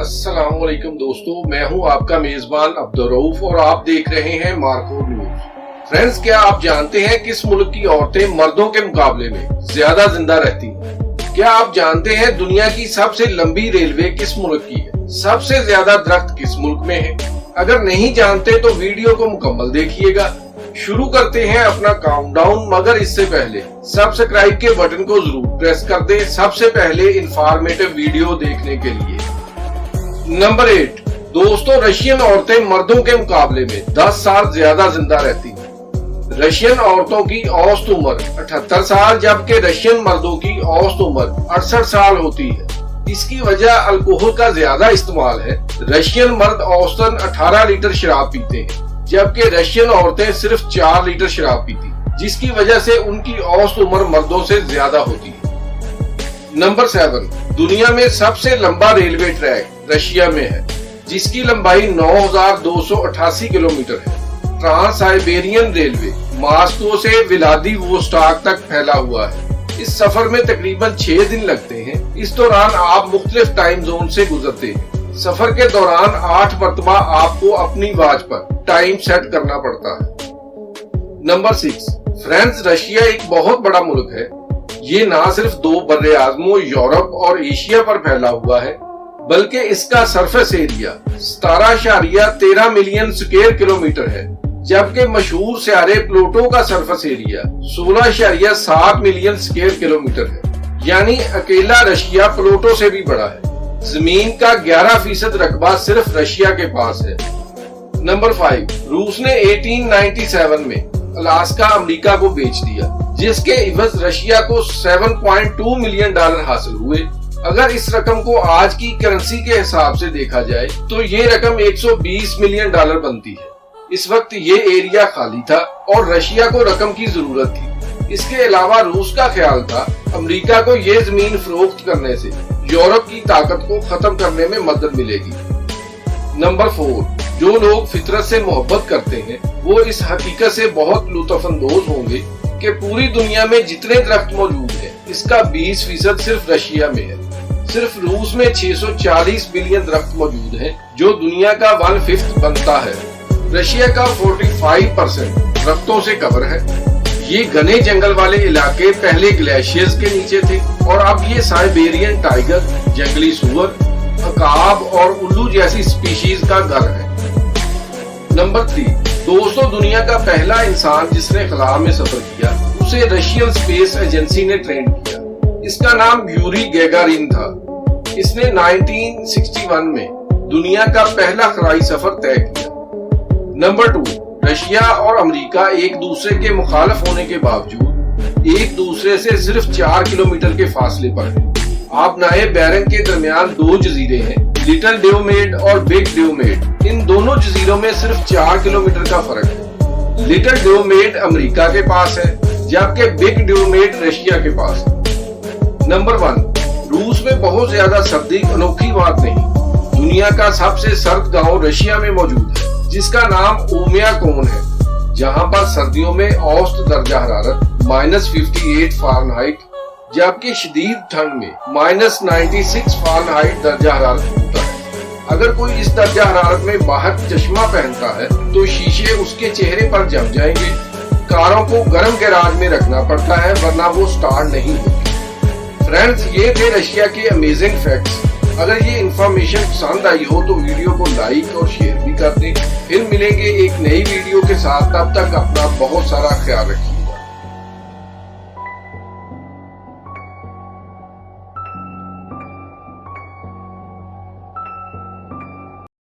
अस्सलाम वालेकुम दोस्तों, मैं हूं आपका मेजबान अब्दुर्रऊफ और आप देख रहे हैं मार्को न्यूज। फ्रेंड्स, क्या आप जानते हैं किस मुल्क की औरतें मर्दों के मुकाबले में ज्यादा जिंदा रहती हैं? क्या आप जानते हैं दुनिया की सबसे लंबी रेलवे किस मुल्क की है? सबसे ज्यादा दरख्त किस मुल्क में है? अगर नहीं जानते तो वीडियो को मुकम्मल देखिएगा। शुरू करते हैं अपना काउंटडाउन, मगर इससे पहले सब्सक्राइब के बटन को जरूर प्रेस कर दें सबसे पहले इंफॉर्मेटिव वीडियो देखने के लिए। नंबर 8, दोस्तों, रशियन औरतें मर्दों के मुकाबले में 10 साल ज्यादा जिंदा रहती हैं। रशियन औरतों की औसत उम्र 78 साल जबकि रशियन मर्दों की औसत उम्र 68 साल होती है। इसकी वजह अल्कोहल का ज्यादा इस्तेमाल है। रशियन मर्द औसतन 18 लीटर शराब पीते हैं जबकि रशियन औरतें सिर्फ 4 लीटर शराब पीती, जिसकी वजह से उनकी औसत उम्र मर्दों से ज्यादा होती है। नंबर 7, दुनिया में सबसे लंबा रेलवे ट्रैक रशिया में है, जिसकी लंबाई 9,288 किलोमीटर है। ट्रांस साइबेरियन रेलवे मॉस्को से व्लादिवोस्टॉक तक फैला हुआ है। इस सफर में तकरीबन 6 दिन लगते हैं। इस दौरान आप मुख्तलिफ टाइम जोन से गुजरते हैं। सफर के दौरान 8 मरतबा आपको अपनी वॉच पर टाइम सेट करना पड़ता है। नंबर 6, फ्रांस रशिया एक बहुत बड़ा मुल्क है। ये ना सिर्फ 2 बर्रे आज़मों यूरोप और एशिया पर फैला हुआ है, बल्कि इसका surface area 17.13 million square kilometre है, जबकि मशहूर सियारे प्लूटो का surface area 16.7 million square kilometre है। यानी अकेला रशिया प्लूटो से भी बड़ा है। जमीन का 11% रकबा सिर्फ रशिया के पास है। नंबर 5, रूस ने 1897 में अलास्का अमेरिका को बेच दिया, जिसके इवज रशिया को $7.2 मिलियन हासिल हुए। अगर इस रकम को आज की करेंसी के हिसाब से देखा जाए तो ये रकम $120 मिलियन बनती है। इस वक्त ये एरिया खाली था और रशिया को रकम की जरूरत थी। इसके अलावा रूस का ख्याल था अमेरिका को ये जमीन फरोख्त करने से यूरोप की ताकत को खत्म करने में मदद मिलेगी। नंबर 4, जो लोग फितरत से मोहब्बत करते हैं वो इस हकीकत से बहुत लुत्फअंदोज होंगे कि पूरी दुनिया में जितने दरख्त मौजूद हैं इसका 20% सिर्फ रशिया में है। सिर्फ रूस में 640 बिलियन दरख्त मौजूद हैं, जो दुनिया का 1/5 बनता है। रशिया का 45% दरख्तों से कवर है। ये घने जंगल वाले इलाके पहले ग्लेशियर्स के नीचे थे और अब ये साइबेरियन टाइगर, जंगली सुअर, अकाब और उल्लू जैसी स्पीशीज का घर है। नंबर 3, दोस्तों, दुनिया का पहला इंसान जिसने खला में सफर किया उसे रशियन स्पेस एजेंसी ने ट्रेन किया। इसका नाम यूरी गैगारिन था। इसने 1961 में दुनिया का पहला खलाई सफर तय किया। नंबर 2, रशिया और अमेरिका एक दूसरे के मुखालिफ होने के बावजूद एक दूसरे से सिर्फ 4 किलोमीटर के फासले पर है। आप नाए बैरंग के दरमियान 2 जजीरे हैं, लिटिल ड्यूमेड और बिग ड्यूमेड। इन दोनों जजीरों में सिर्फ 4 किलोमीटर का फर्क है। लिटिल ड्यूमेड अमेरिका के पास है जबकि बिग ड्यूमेड रशिया के पास है। नंबर 1, रूस में बहुत ज्यादा सर्दी अनोखी बात नहीं। दुनिया का सबसे सर्द गांव रशिया में मौजूद है, जिसका नाम ओमियाकोन है, जहां पर सर्दियों में औसत दर्जा हरारत -58 फ़ारेनहाइट जबकि शदीद ठंड में -96 फ़ारेनहाइट दर्जा हरारत होता है। अगर कोई इस दर्जा हरारत में बाहर चश्मा पहनता है तो शीशे उसके चेहरे पर जम जाएंगे। कारों को गर्म गैराज में रखना पड़ता है वरना वो स्टार्ट नहीं होती। फ्रेंड्स, ये थे रशिया के अमेजिंग फैक्ट्स। अगर ये इंफॉर्मेशन पसंद आई हो तो वीडियो को लाइक और शेयर भी कर दें। फिर मिलेंगे एक नई वीडियो के साथ, तब तक अपना बहुत सारा ख्याल रखिए।